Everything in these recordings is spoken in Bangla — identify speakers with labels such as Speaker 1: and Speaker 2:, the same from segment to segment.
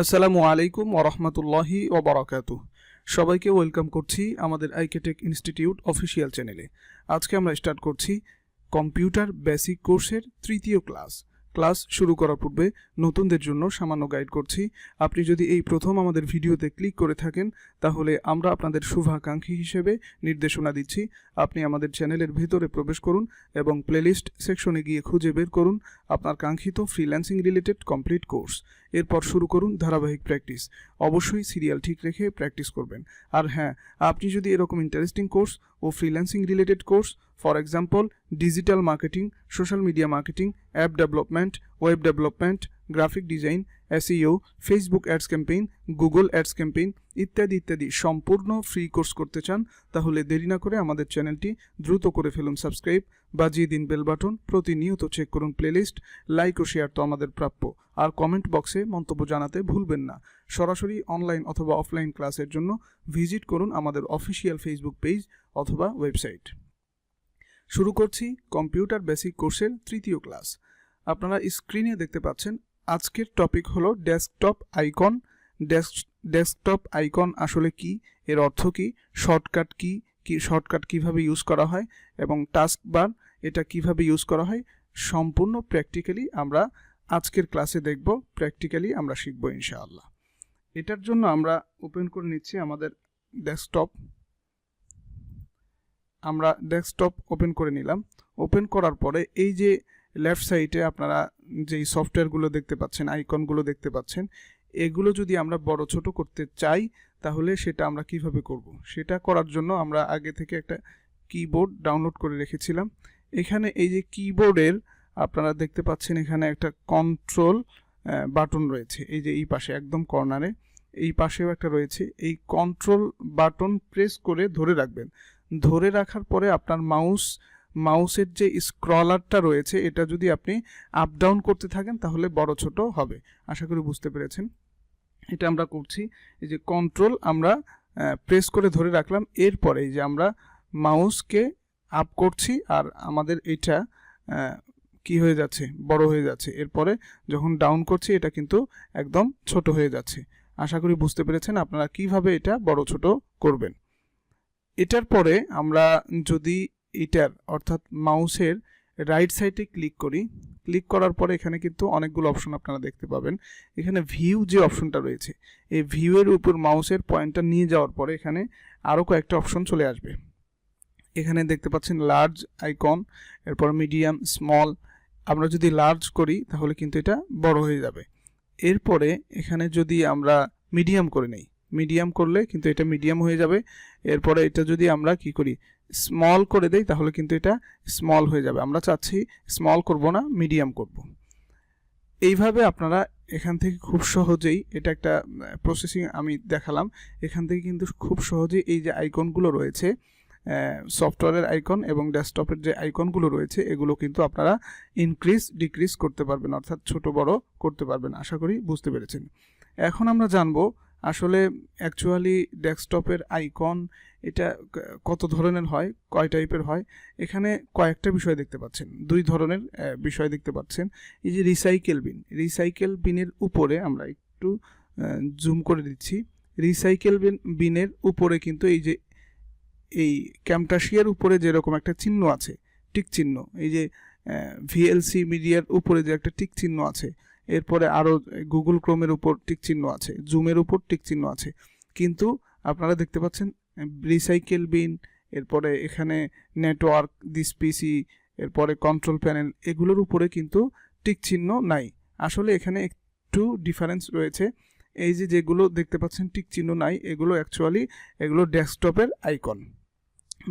Speaker 1: আসসালামু আলাইকুম ওয়া রাহমাতুল্লাহি ওয়া বারাকাতুহু। সবাইকে ওয়েলকাম করছি আমাদের আইকেটেক ইনস্টিটিউট অফিসিয়াল চ্যানেলে। আজকে আমরা স্টার্ট করছি কম্পিউটার বেসিক কোর্সের তৃতীয় ক্লাস শুরু করার পূর্বে নতুনদের জন্য সামান্য গাইড করছি। আপনি যদি এই প্রথম আমাদের ভিডিওতে ক্লিক করে থাকেন তাহলে আমরা আপনাদের শুভাকাঙ্ক্ষী হিসেবে নির্দেশনা দিচ্ছি। আপনি আমাদের চ্যানেলের ভেতরে প্রবেশ করুন এবং প্লেলিস্ট সেকশনে গিয়ে খুঁজে বের করুন আপনার কাঙ্ক্ষিত ফ্রিল্যান্সিং রিলেটেড কমপ্লিট কোর্স। এরপর শুরু করুন ধারাবাহিক প্র্যাকটিস। অবশ্যই সিরিয়াল ঠিক রেখে প্র্যাকটিস করবেন। আর হ্যাঁ, আপনি যদি এরকম ইন্টারেস্টিং কোর্স ও freelancing related course, for example digital marketing, social media marketing, app development, web development, graphic design, SEO, Facebook ads campaign, Google ads campaign ইত্যাদি সম্পূর্ণ ফ্রি কোর্স করতে চান তাহলে দেরি না করে আমাদের চ্যানেলটি দ্রুত করে ফেলুন সাবস্ক্রাইব, বাজিয়ে দিন বেল বাটন, প্রতিনিয়ত চেক করুন প্লেলিস্ট, লাইক ও শেয়ার তো আমাদের প্রাপ্য। আর কমেন্ট বক্সে মন্তব্য জানাতে ভুলবেন না। সরাসরি অনলাইন অথবা অফলাইন ক্লাসের জন্য ভিজিট করুন আমাদের অফিসিয়াল ফেসবুক পেজ অথবা ওয়েবসাইট। শুরু করছি কম্পিউটার বেসিক কোর্সের তৃতীয় ক্লাস। আপনারা স্ক্রিনে দেখতে পাচ্ছেন আজকের টপিক হলো ডেস্কটপ আইকন। ডেস্কটপ আইকন আসলে কি, এর অর্থ কি, শর্টকাট কিভাবে ইউজ করা হয় এবং টাস্ক বার এটা কিভাবে ইউজ করা হয়, সম্পূর্ণ প্র্যাকটিক্যালি আমরা আজকের ক্লাসে দেখব, প্র্যাকটিক্যালি আমরা শিখব ইনশাআল্লাহ। এটার জন্য আমরা ওপেন করে নিচ্ছি আমাদের ডেস্কটপ। আমরা ডেস্কটপ ওপেন করে নিলাম। ওপেন করার পরে এই যে লেফট সাইডে আপনারা যেই সফটওয়্যারগুলো দেখতে পাচ্ছেন, আইকনগুলো দেখতে পাচ্ছেন, এগুলো যদি আমরা বড় ছোট করতে চাই তাহলে সেটা আমরা কিভাবে করব। সেটা করার জন্য আমরা আগে থেকে একটা কিবোর্ড ডাউনলোড করে রেখেছিলাম। এখানে এই যে কিবোর্ডের আপনারা দেখতে পাচ্ছেন এখানে একটা কন্ট্রোল বাটন রয়েছে, এই যে এই পাশে একদম কর্নারে, এই পাশেও একটা রয়েছে। এই কন্ট্রোল বাটন প্রেস করে ধরে রাখবেন। ধরে রাখার পরে আপনার মাউসের যে স্ক্রলারটা রয়েছে এটা যদি আপনি আপ ডাউন করতে থাকেন তাহলে বড় ছোট হবে। আশা করি বুঝতে পেরেছেন। এটা আমরা করছি, এই যে কন্ট্রোল আমরা প্রেস করে ধরে রাখলাম। এরপরে এই যে আমরা মাউসকে আপ করছি আর আমাদের এটা কি হয়ে যাচ্ছে, বড় হয়ে যাচ্ছে। এরপরে যখন ডাউন করছি এটা কিন্তু একদম ছোট হয়ে যাচ্ছে। আশা করি বুঝতে পেরেছেন আপনারা কিভাবে এটা বড় ছোট করবেন। এটার পরে আমরা যদি এটার অর্থাৎ মাউসের রাইট সাইডে ক্লিক করি, ক্লিক করার পরে এখানে কিন্তু অনেকগুলো অপশন আপনারা দেখতে পাবেন। এখানে ভিউ যে অপশনটা রয়েছে, এই ভিউয়ের উপর মাউসের পয়েন্টটা নিয়ে যাওয়ার পরে এখানে আরও কয়েকটা অপশন চলে আসবে। এখানে দেখতে পাচ্ছেন লার্জ আইকন, এরপর মিডিয়াম, স্মল। আমরা যদি লার্জ করি তাহলে কিন্তু এটা বড় হয়ে যাবে। এরপরে এখানে যদি আমরা মিডিয়াম করে নেই, মিডিয়াম করলে কিন্তু এটা মিডিয়াম হয়ে যাবে। এরপরে এটা যদি আমরা কি করি, স্মল করে দেই তাহলে কিন্তু এটা স্মল হয়ে যাবে। আমরা চাচ্ছি স্মল করব না, মিডিয়াম করব। এইভাবে আপনারা এখান থেকে খুব সহজেই, এটা একটা প্রসেসিং আমি দেখালাম, এখান থেকে কিন্তু খুব সহজেই এই যে আইকনগুলো রয়েছে, সফটওয়্যারের আইকন এবং ডেস্কটপের যে আইকনগুলো রয়েছে এগুলো কিন্তু আপনারা ইনক্রিজ ডিক্রিজ করতে পারবেন, অর্থাৎ ছোট বড় করতে পারবেন। আশা করি বুঝতে পেরেছেন। এখন আমরা জানবো আসলে অ্যাকচুয়ালি ডেস্কটপের আইকন এটা কত ধরনের হয়, কয় টাইপের হয়। এখানে কয়েকটা বিষয় দেখতে পাচ্ছেন, দুই ধরনের বিষয় দেখতে পাচ্ছেন। এই যে রিসাইকেল বিনের উপরে আমরা একটু জুম করে দিচ্ছি। রিসাইকেল বিনের উপরে কিন্তু এই যে এই ক্যামটাশিয়ার উপরে যেরকম একটা চিহ্ন আছে, টিক চিহ্ন, এই যে ভিএলসি মিডিয়ার উপরে যে একটা টিক চিহ্ন আছে, এরপরে আরও গুগল ক্রোমের উপর টিক চিহ্ন আছে, জুমের উপর টিক চিহ্ন আছে। কিন্তু আপনারা দেখতে পাচ্ছেন রিসাইকেল বিন, এরপরে এখানে নেটওয়ার্ক, দিস পিসি, এরপরে কন্ট্রোল প্যানেল, এগুলোর উপরে কিন্তু টিক চিহ্ন নাই। আসলে এখানে একটু ডিফারেন্স রয়েছে। এই যে যেগুলো দেখতে পাচ্ছেন টিক চিহ্ন নাই, এগুলো অ্যাকচুয়ালি এগুলো ডেস্কটপের আইকন,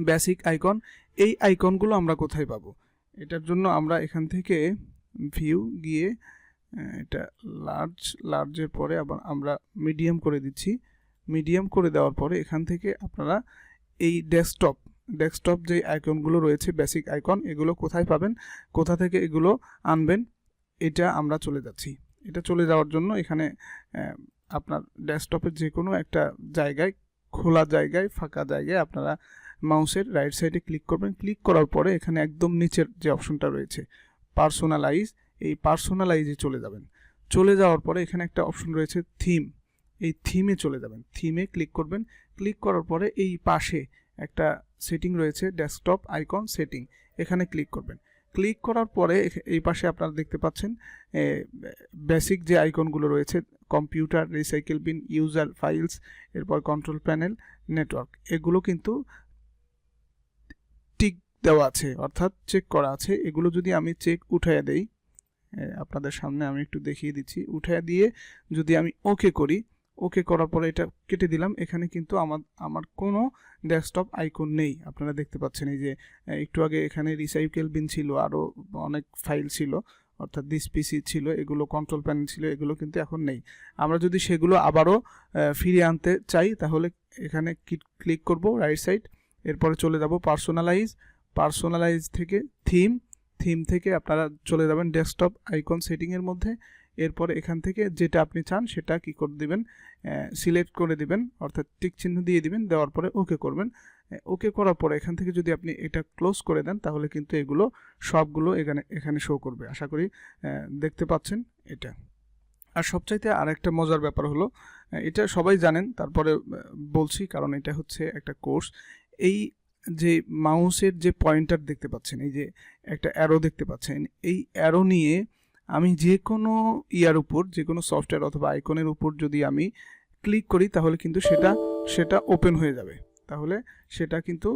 Speaker 1: বেসিক আইকন। এই আইকনগুলো আমরা কোথায় পাবো? এটার জন্য আমরা এখান থেকে ভিউ গিয়ে এটা লার্জের পরে আবার আমরা মিডিয়াম করে দিচ্ছি। মিডিয়াম করে দেওয়ার পরে এখান থেকে আপনারা এই ডেস্কটপ যে আইকনগুলো রয়েছে, বেসিক আইকন, এগুলো কোথায় পাবেন, কোথা থেকে এগুলো আনবেন, এটা আমরা চলে যাচ্ছি। এটা চলে যাওয়ার জন্য এখানে আপনার ডেস্কটপের যে কোনো একটা জায়গায়, খোলা জায়গায়, ফাঁকা জায়গায় আপনারা মাউসের রাইট সাইডে ক্লিক করবেন। ক্লিক করার পরে এখানে একদম নিচের যে অপশনটা রয়েছে পার্সোনালাইজ, এই পার্সোনালাইজে চলে যাবেন। চলে যাওয়ার পরে এখানে একটা অপশন রয়েছে থিম, এই থিমে চলে যাবেন, থিমে ক্লিক করবেন। ক্লিক করার পরে এই পাশে একটা সেটিং রয়েছে ডেস্কটপ আইকন সেটিং, এখানে ক্লিক করবেন। ক্লিক করার পরে এই পাশে আপনারা দেখতে পাচ্ছেন বেসিক যে আইকনগুলো রয়েছে computer, recycle bin, user, files, এরপর কন্ট্রোল প্যানেল, নেটওয়ার্ক, এগুলো কিন্তু টিক দেওয়া আছে অর্থাৎ চেক করা আছে। এগুলো যদি আমি চেক উঠাইয়া দেই, আপনাদের সামনে আমি একটু দেখিয়ে দিচ্ছি, উঠাইয়া দিয়ে যদি আমি ওকে করি, ওকে করার পরে এটা কেটে দিলাম, এখানে কিন্তু আমার কোনো ডেস্কটপ আইকন নেই। আপনারা দেখতে পাচ্ছেন এই যে একটু আগে এখানে রিসাইকেল বিন ছিল, আরও অনেক ফাইল ছিল অর্থাৎ দিস পিসি ছিল, এগুলো কন্ট্রোল প্যানেল ছিল, এগুলো কিন্তু এখন নেই। আমরা যদি সেগুলো আবারও ফিরিয়ে আনতে চাই তাহলে এখানে ক্লিক করব রাইট সাইড, এরপরে চলে যাব পার্সোনালাইজ থেকে থিম থেকে আপনারা চলে যাবেন ডেস্কটপ আইকন সেটিংয়ের মধ্যে। এরপরে এখান থেকে যেটা আপনি চান সেটা কি করে দিবেন, সিলেক্ট করে দিবেন অর্থাৎ টিক চিহ্ন দিয়ে দিবেন, দেওয়ার পরে ওকে করবেন। ওকে করার পরে এখান থেকে যদি আপনি এটা ক্লোজ করে দেন তাহলে কিন্তু এগুলো সবগুলো এখানে শো করবে। আশা করি দেখতে পাচ্ছেন এটা। আর সবচাইতে আরেকটা মজার ব্যাপার হলো, এটা সবাই জানেন, তারপরে বলছি কারণ এটা হচ্ছে একটা কোর্স। এই যে মাউসের যে পয়েন্টার দেখতে পাচ্ছেন, এই যে একটা অ্যারো দেখতে পাচ্ছেন, এই অ্যারো নিয়ে আমি যে কোনো উপর, যে কোনো সফটওয়্যার অথবা আইকনের উপর যদি আমি ক্লিক করি তাহলে কিন্তু সেটা ওপেন হয়ে যাবে। তাহলে সেটা কিন্তু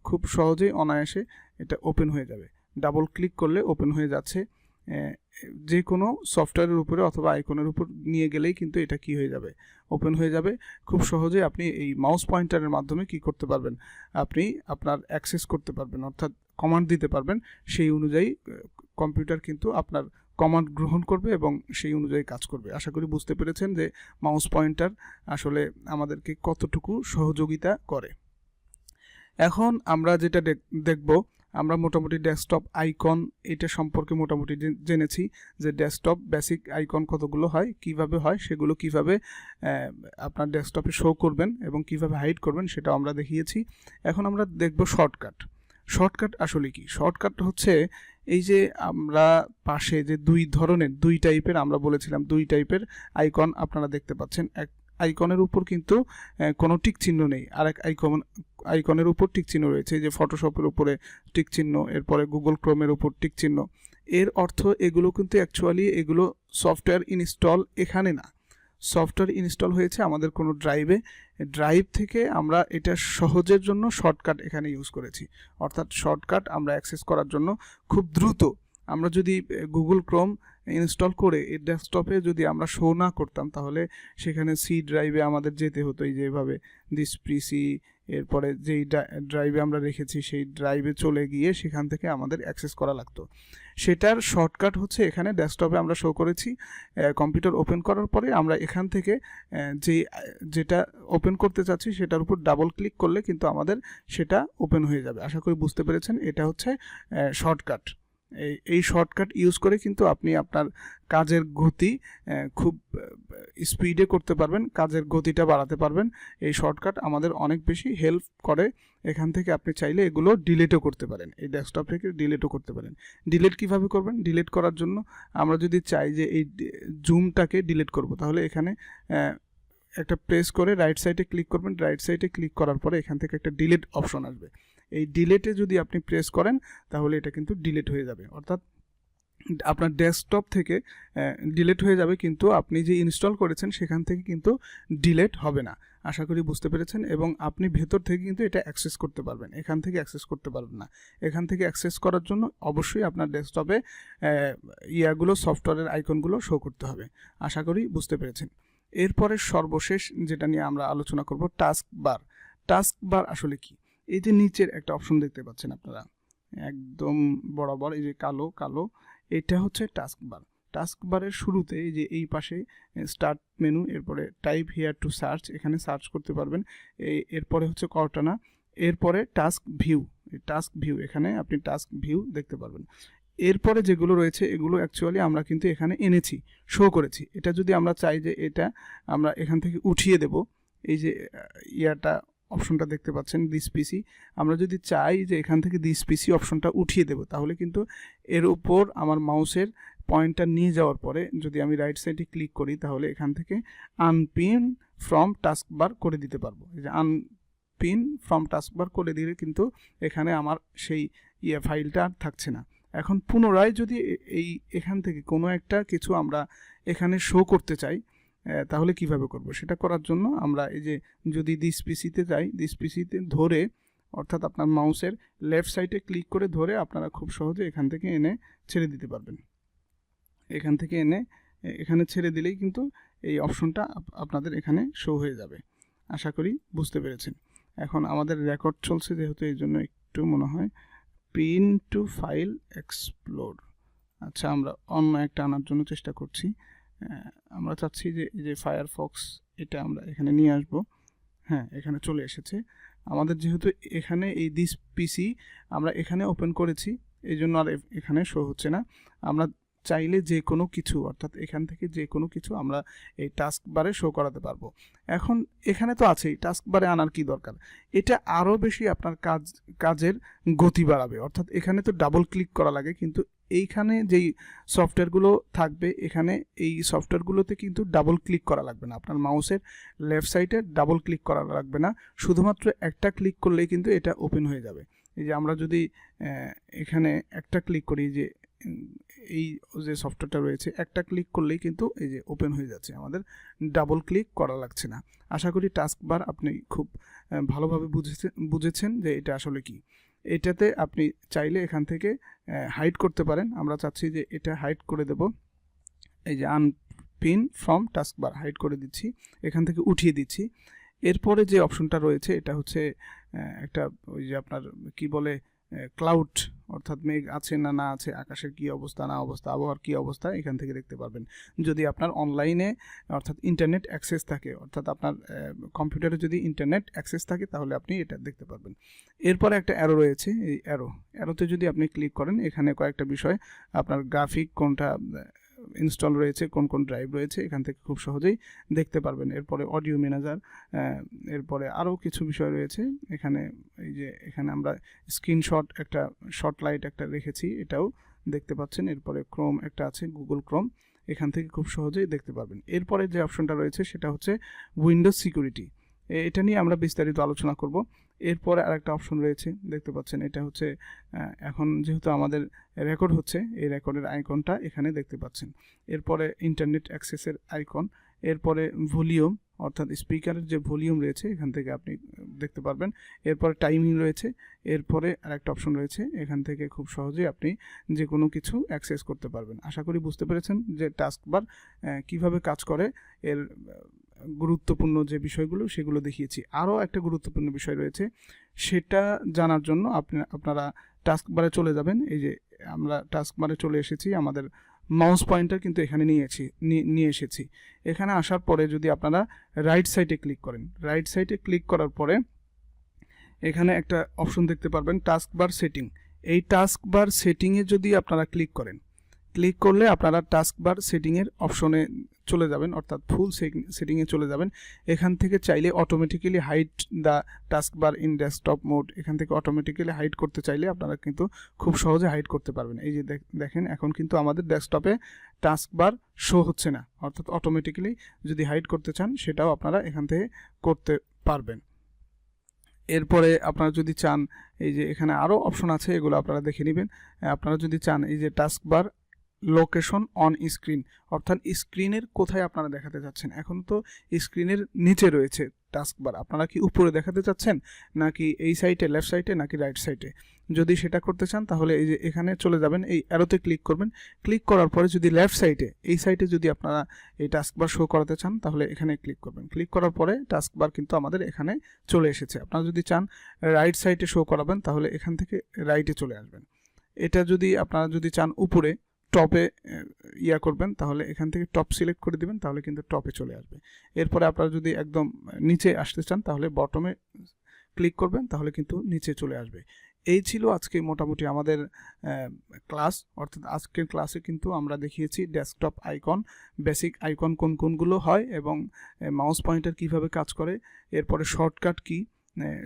Speaker 1: খুব সহজেই অনায়াসে এটা ওপেন হয়ে যাবে। ডাবল ক্লিক করলে ওপেন হয়ে যাচ্ছে। যে কোনো সফটওয়্যারের উপরে অথবা আইকনের উপর নিয়ে গেলেই কিন্তু এটা কি হয়ে যাবে, ওপেন হয়ে যাবে। খুব সহজে আপনি এই মাউস পয়েন্টারের মাধ্যমে কি করতে পারবেন, আপনি আপনার অ্যাক্সেস করতে পারবেন অর্থাৎ কমান্ড দিতে পারবেন। সেই অনুযায়ী কম্পিউটার কিন্তু আপনার কমান্ড গ্রহণ করবে এবং সেই অনুযায়ী কাজ করবে। আশা করি বুঝতে পেরেছেন যে মাউস পয়েন্টার আসলে আমাদেরকে কতটুকু সহযোগিতা করে। এখন আমরা যেটা দেখব, আমরা মোটামুটি ডেস্কটপ আইকন এটা সম্পর্কে মোটামুটি জেনেছি যে ডেস্কটপ বেসিক আইকন কতগুলো হয়, কিভাবে হয়, সেগুলো কিভাবে আপনার ডেস্কটপে শো করবেন এবং কিভাবে হাইড করবেন সেটাও আমরা দেখিয়েছি। এখন আমরা দেখব শর্টকাট আসলে কি। শর্টকাট হচ্ছে এই যে আমরা পাশে যে দুই টাইপের আমরা বলেছিলাম, দুই টাইপের আইকন আপনারা দেখতে পাচ্ছেন। এক আইকনের উপর কিন্তু কোনো টিক চিহ্ন নেই, আরেক আইকনের উপর টিক চিহ্ন রয়েছে, যে ফটোশপের উপরে টিক চিহ্ন, এরপরে গুগল ক্রোমের উপর টিক চিহ্ন। এর অর্থ এগুলো কিন্তু অ্যাকচুয়ালি এগুলো সফটওয়্যার ইনস্টল এখানে না, সফটওয়্যার ইনস্টল হয়েছে আমাদের কোনো ড্রাইভ থেকে আমরা এটা সহজের জন্য শর্টকাট এখানে ইউজ করেছি। অর্থাৎ শর্টকাট আমরা অ্যাক্সেস করার জন্য খুব দ্রুত, আমরা যদি গুগল ক্রোম ইনস্টল করে এই ডেস্কটপে যদি আমরা শো না করতাম তাহলে সেখানে সি ড্রাইভে আমাদের যেতে হতো, এই যেভাবে দিস পিসি, এরপরে যেই ড্রাইভে আমরা রেখেছি সেই ড্রাইভে চলে গিয়ে সেখান থেকে আমাদের অ্যাক্সেস করা লাগতো। সেটার শর্টকাট হচ্ছে এখানে ডেস্কটপে আমরা শো করেছি। কম্পিউটার ওপেন করার পরে আমরা এখান থেকে যেটা ওপেন করতে চাচ্ছি সেটার উপর ডাবল ক্লিক করলে কিন্তু আমাদের সেটা ওপেন হয়ে যাবে। আশা করি বুঝতে পেরেছেন, এটা হচ্ছে শর্টকাট। এই শর্টকাট ইউজ করে কিন্তু আপনি আপনার কাজের গতি খুব স্পিডে করতে পারবেন, কাজের গতিটা বাড়াতে পারবেন। এই শর্টকাট আমাদের অনেক বেশি হেল্প করে। এখান থেকে আপনি চাইলে এগুলো ডিলিটও করতে পারেন, এই ডেস্কটপ থেকে ডিলিটও করতে পারেন। ডিলিট কিভাবে করবেন? ডিলিট করার জন্য আমরা যদি চাই যে এই জুমটাকে ডিলিট করব, তাহলে এখানে একটা প্রেস করে রাইট সাইডে ক্লিক করবেন। রাইট সাইডে ক্লিক করার পরে এখান থেকে একটা ডিলিট অপশন আসবে। এই ডিলিটে যদি আপনি প্রেস করেন তাহলে এটা কিন্তু ডিলিট হয়ে যাবে, অর্থাৎ আপনার ডেস্কটপ থেকে ডিলিট হয়ে যাবে, কিন্তু আপনি যে ইনস্টল করেছেন সেখান থেকে কিন্তু ডিলিট হবে না। আশা করি বুঝতে পেরেছেন। এবং আপনি ভেতর থেকে কিন্তু এটা অ্যাক্সেস করতে পারবেন, এখান থেকে অ্যাক্সেস করতে পারবেন না। এখান থেকে অ্যাক্সেস করার জন্য অবশ্যই আপনার ডেস্কটপে সফটওয়্যারের আইকনগুলো শো করতে হবে। আশা করি বুঝতে পেরেছেন। এরপরে সর্বশেষ যেটা নিয়ে আমরা আলোচনা করব, টাস্কবার আসলে কি। এই যে নিচের একটা অপশন দেখতে পাচ্ছেন আপনারা একদম বরাবর, এই যে কালো, এটা হচ্ছে টাস্কবারের শুরুতে এই যে এই পাশে স্টার্ট মেনু, এরপরে টাইপ হিয়ার টু সার্চ, এখানে সার্চ করতে পারবেন। এরপরে হচ্ছে কর্টানা, এরপরে টাস্ক ভিউ, এখানে আপনি টাস্ক ভিউ দেখতে পারবেন। এরপরে যেগুলো রয়েছে এগুলো অ্যাকচুয়ালি আমরা কিন্তু এখানে এনেছি, শো করেছি। এটা যদি আমরা চাই যে এটা আমরা এখান থেকে উঠিয়ে দেব, এই যে অপশনটা দেখতে পাচ্ছেন দিস পিসি, আমরা যদি চাই যে এখান থেকে দিস পিসি অপশনটা উঠিয়ে দেব তাহলে কিন্তু এর উপর আমার মাউসের পয়েন্টার নিয়ে যাওয়ার পরে যদি আমি রাইট সাইডে ক্লিক করি তাহলে এখান থেকে আনপিন ফ্রম টাস্কবার করে দিতে পারবো। এই যে আনপিন ফ্রম টাস্কবার করে দিলে কিন্তু এখানে আমার সেই ফাইলটা আর থাকছে না। এখন পুনরায় যদি এখান থেকে কোনো একটা কিছু আমরা এখানে শো করতে চাই তাহলে কিভাবে করব? সেটা করার জন্য আমরা এই যে যদি দিস পিসিতে যাই, দিস পিসিতে ধরে অর্থাৎ আপনার মাউসের লেফট সাইডে ক্লিক করে ধরে আপনারা খুব সহজে এখান থেকে এনে ছেড়ে দিতে পারবেন। এখান থেকে এনে এখানে ছেড়ে দিলেই কিন্তু এই অপশনটা আপনাদের এখানে শো হয়ে যাবে। আশা করি বুঝতে পেরেছেন। এখন আমাদের রেকর্ড চলছে যেহেতু এই জন্য একটু মনে হয় পিন টু ফাইল এক্সপ্লোর। আচ্ছা, আমরা অন্য একটা আনার জন্য চেষ্টা করছি। আমরা চাচ্ছি যে এই যে ফায়ারফক্স এটা আমরা এখানে নিয়ে আসব। হ্যাঁ, এখানে চলে এসেছে আমাদের। যেহেতু এখানে এই দিস পিসি আমরা এখানে ওপেন করেছি এই জন্য আর এখানে শো হচ্ছে না। আমরা চাইলে যে কোনো কিছু অর্থাৎ এখান থেকে যে কোনো কিছু আমরা এই টাস্ক বারে শো করাতে পারবো। এখন এখানে তো আছেই, টাস্ক বারে আনার কি দরকার? এটা আরও বেশি আপনার কাজের গতি বাড়াবে। অর্থাৎ এখানে তো ডাবল ক্লিক করা লাগে, কিন্তু এইখানে যেই সফটওয়্যারগুলো থাকবে এখানে এই সফটওয়্যারগুলোতে কিন্তু ডাবল ক্লিক করা লাগবে না। আপনার মাউসের লেফট সাইডে ডাবল ক্লিক করা লাগবে না, শুধুমাত্র একটা ক্লিক করলেই কিন্তু এটা ওপেন হয়ে যাবে। এই যে আমরা যদি এখানে একটা ক্লিক করি, যে এই যে সফটওয়্যারটা রয়েছে একটা ক্লিক করলেই কিন্তু এই যে ওপেন হয়ে যাচ্ছে, আমাদের ডাবল ক্লিক করা লাগছে না। আশা করি টাস্ক বার আপনি খুব ভালোভাবে বুঝেছেন যে এটা আসলে কি। এটাতে আপনি চাইলে এখান থেকে হাইড করতে পারেন। আমরা চাচ্ছি যে এটা হাইড করে দেব। এই যে unpin from task bar hide করে দিচ্ছি, এখান থেকে উঠিয়ে দিচ্ছি। এরপরে যে অপশনটা রয়েছে এটা হচ্ছে একটা ওই যে আপনার কি বলে ক্লাউড, অর্থাৎ মেঘ আছে না না আছে, আকাশের কি অবস্থা না অবস্থা, আবহাওয়ার কি অবস্থা এখান থেকে দেখতে পারবেন। যদি আপনার অনলাইনে অর্থাৎ ইন্টারনেট অ্যাক্সেস থাকে, অর্থাৎ আপনার কম্পিউটারে যদি ইন্টারনেট অ্যাক্সেস থাকে তাহলে আপনি এটা দেখতে পারবেন। এরপরে একটা অ্যারো রয়েছে, এই অ্যারোতে যদি আপনি ক্লিক করেন এখানে কয়েকটা বিষয় আপনার গ্রাফিক কোনটা ইনস্টল রয়েছে, কোন কোন ড্রাইভ রয়েছে এখান থেকে খুব সহজেই দেখতে পারবেন। এরপরে অডিও ম্যানেজার, এরপরে আরও কিছু বিষয় রয়েছে এখানে। এই যে এখানে আমরা স্ক্রিনশট একটা শর্ট লাইট একটা রেখেছি, এটাও দেখতে পাচ্ছেন। এরপরে ক্রোম একটা আছে, গুগল ক্রোম, এখান থেকে খুব সহজেই দেখতে পারবেন। এরপরে যে অপশনটা রয়েছে সেটা হচ্ছে উইন্ডোজ সিকিউরিটি, এটা নিয়ে আমরা বিস্তারিত আলোচনা করব। এরপরে আরেকটা অপশন রয়েছে দেখতে পাচ্ছেন, এটা হচ্ছে এখন যেহেতু আমাদের রেকর্ড হচ্ছে এই রেকর্ডের আইকনটা এখানে দেখতে পাচ্ছেন। এরপরে ইন্টারনেট অ্যাক্সেসের আইকন, এরপরে ভলিউম অর্থাৎ স্পিকারের যে ভলিউম রয়েছে এখান থেকে আপনি দেখতে পারবেন। এরপরে টাইমিং রয়েছে, এরপরে আরেকটা অপশন রয়েছে, এখান থেকে খুব সহজেই আপনি যে কোনো কিছু অ্যাক্সেস করতে পারবেন। আশা করি বুঝতে পেরেছেন যে টাস্কবার কিভাবে কাজ করে। এর গুরুত্বপূর্ণ যে বিষয়গুলো সেগুলো দেখিয়েছি। আরও একটা গুরুত্বপূর্ণ বিষয় রয়েছে, সেটা জানার জন্য আপনারা টাস্কবারে চলে যাবেন। এই যে আমরা টাস্কবারে চলে এসেছি, আমাদের মাউস পয়েন্টার কিন্তু এখানে নিয়ে এসেছি। এখানে আসার পরে যদি আপনারা রাইট সাইডে ক্লিক করেন, রাইট সাইডে ক্লিক করার পরে এখানে একটা অপশন দেখতে পারবেন টাস্কবার সেটিং। এই টাস্কবার সেটিংয়ে যদি আপনারা ক্লিক করেন, ক্লিক করলে আপনারা টাস্কবার সেটিংয়ের অপশনে চলে যাবেন, অর্থাৎ ফুল সেটিংয়ে চলে যাবেন। এখান থেকে চাইলে automatically hide the taskbar in desktop mode, এখান থেকে অটোমেটিক্যালি হাইড করতে চাইলে আপনারা কিন্তু খুব সহজে হাইড করতে পারবেন। এই যে দেখেন এখন কিন্তু আমাদের ডেস্কটপে টাস্কবার শো হচ্ছে না, অর্থাৎ অটোমেটিক্যালি যদি হাইড করতে চান সেটাও আপনারা এখান থেকে করতে পারবেন। এরপরে আপনারা যদি চান, এই যে এখানে আরও অপশন আছে, এগুলো আপনারা দেখে নেবেন। আপনারা যদি চান এই যে টাস্কবার লোকেশন অন স্ক্রিন, অর্থাৎ স্ক্রিনের কোথায় আপনারা দেখাতে চাচ্ছেন। এখন তো স্ক্রিনের নিচে রয়েছে টাস্কবার, আপনারা কি উপরে দেখাতে চাচ্ছেন নাকি এই সাইডে লেফট সাইডে নাকি রাইট সাইডে? যদি সেটা করতে চান তাহলে এই যে এখানে চলে যাবেন, এই অ্যারোতে ক্লিক করবেন। ক্লিক করার পরে যদি লেফট সাইডে এই সাইডে যদি আপনারা এই টাস্কবার শো করাতে চান তাহলে এখানে ক্লিক করবেন। ক্লিক করার পরে টাস্কবার কিন্তু আমাদের এখানে চলে এসেছে। আপনারা যদি চান রাইট সাইডে শো করাবেন তাহলে এখান থেকে রাইটে চলে আসবেন। এটা যদি আপনারা যদি চান উপরে টপে করবেন তাহলে এখান থেকে টপ সিলেক্ট করে দিবেন, তাহলে কিন্তু টপে চলে আসবে। এরপরে আপনারা যদি একদম নিচে আসতে চান তাহলে বটমে ক্লিক করবেন, তাহলে কিন্তু নিচে চলে আসবে। এই ছিল আজকে মোটামুটি আমাদের ক্লাস, অর্থাৎ আজকের ক্লাসে কিন্তু আমরা দেখিয়েছি ডেস্কটপ আইকন, বেসিক আইকন কোনগুলো হয় এবং মাউস পয়েন্টার কিভাবে কাজ করে, এরপরে শর্টকাট কি,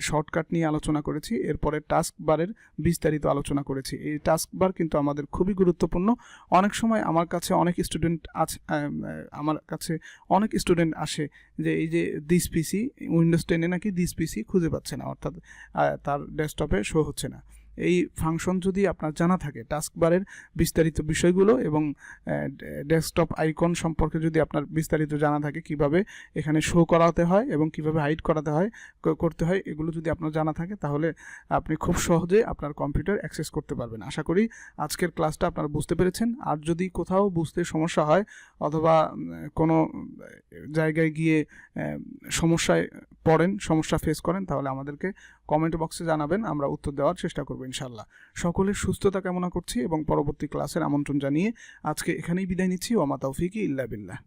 Speaker 1: শর্টকাট নিয়ে আলোচনা করেছি, এরপরে টাস্ক বারের বিস্তারিত আলোচনা করেছি। এই টাস্ক বার কিন্তু আমাদের খুবই গুরুত্বপূর্ণ। অনেক সময় আমার কাছে অনেক স্টুডেন্ট আসে যে এই যে দিস পিসি, উইন্ডোজ 10-এ নাকি দিস পিসি খুঁজে পাচ্ছে না, অর্থাৎ তার ডেস্কটপে শো হচ্ছে না। এই ফাংশন যদি আপনার জানা থাকে, টাস্ক বারের বিস্তারিত বিষয়গুলো এবং ডেস্কটপ আইকন সম্পর্কে যদি আপনার বিস্তারিত জানা থাকে, কিভাবে এখানে শো করাতে হয় এবং কিভাবে হাইড করতে হয়, এগুলো যদি আপনার জানা থাকে, তাহলে আপনি খুব সহজে আপনার কম্পিউটার অ্যাক্সেস করতে পারবেন। আশা করি আজকের ক্লাসটা আপনারা বুঝতে পেরেছেন। আর যদি কোথাও বুঝতে সমস্যা হয় অথবা কোনো জায়গায় গিয়ে সমস্যা ফেস করেন, তাহলে আমাদেরকে কমেন্ট বক্সে জানাবেন, আমরা উত্তর দেওয়ার চেষ্টা করব ইনশাআল্লাহ। সকলের সুস্থতা কামনা করছি এবং পরবর্তী ক্লাসের আমন্ত্রণ জানিয়ে আজকে এখানেই বিদায় নিচ্ছি। ওয়া মা তাওফিকি ইল্লা বিল্লাহ।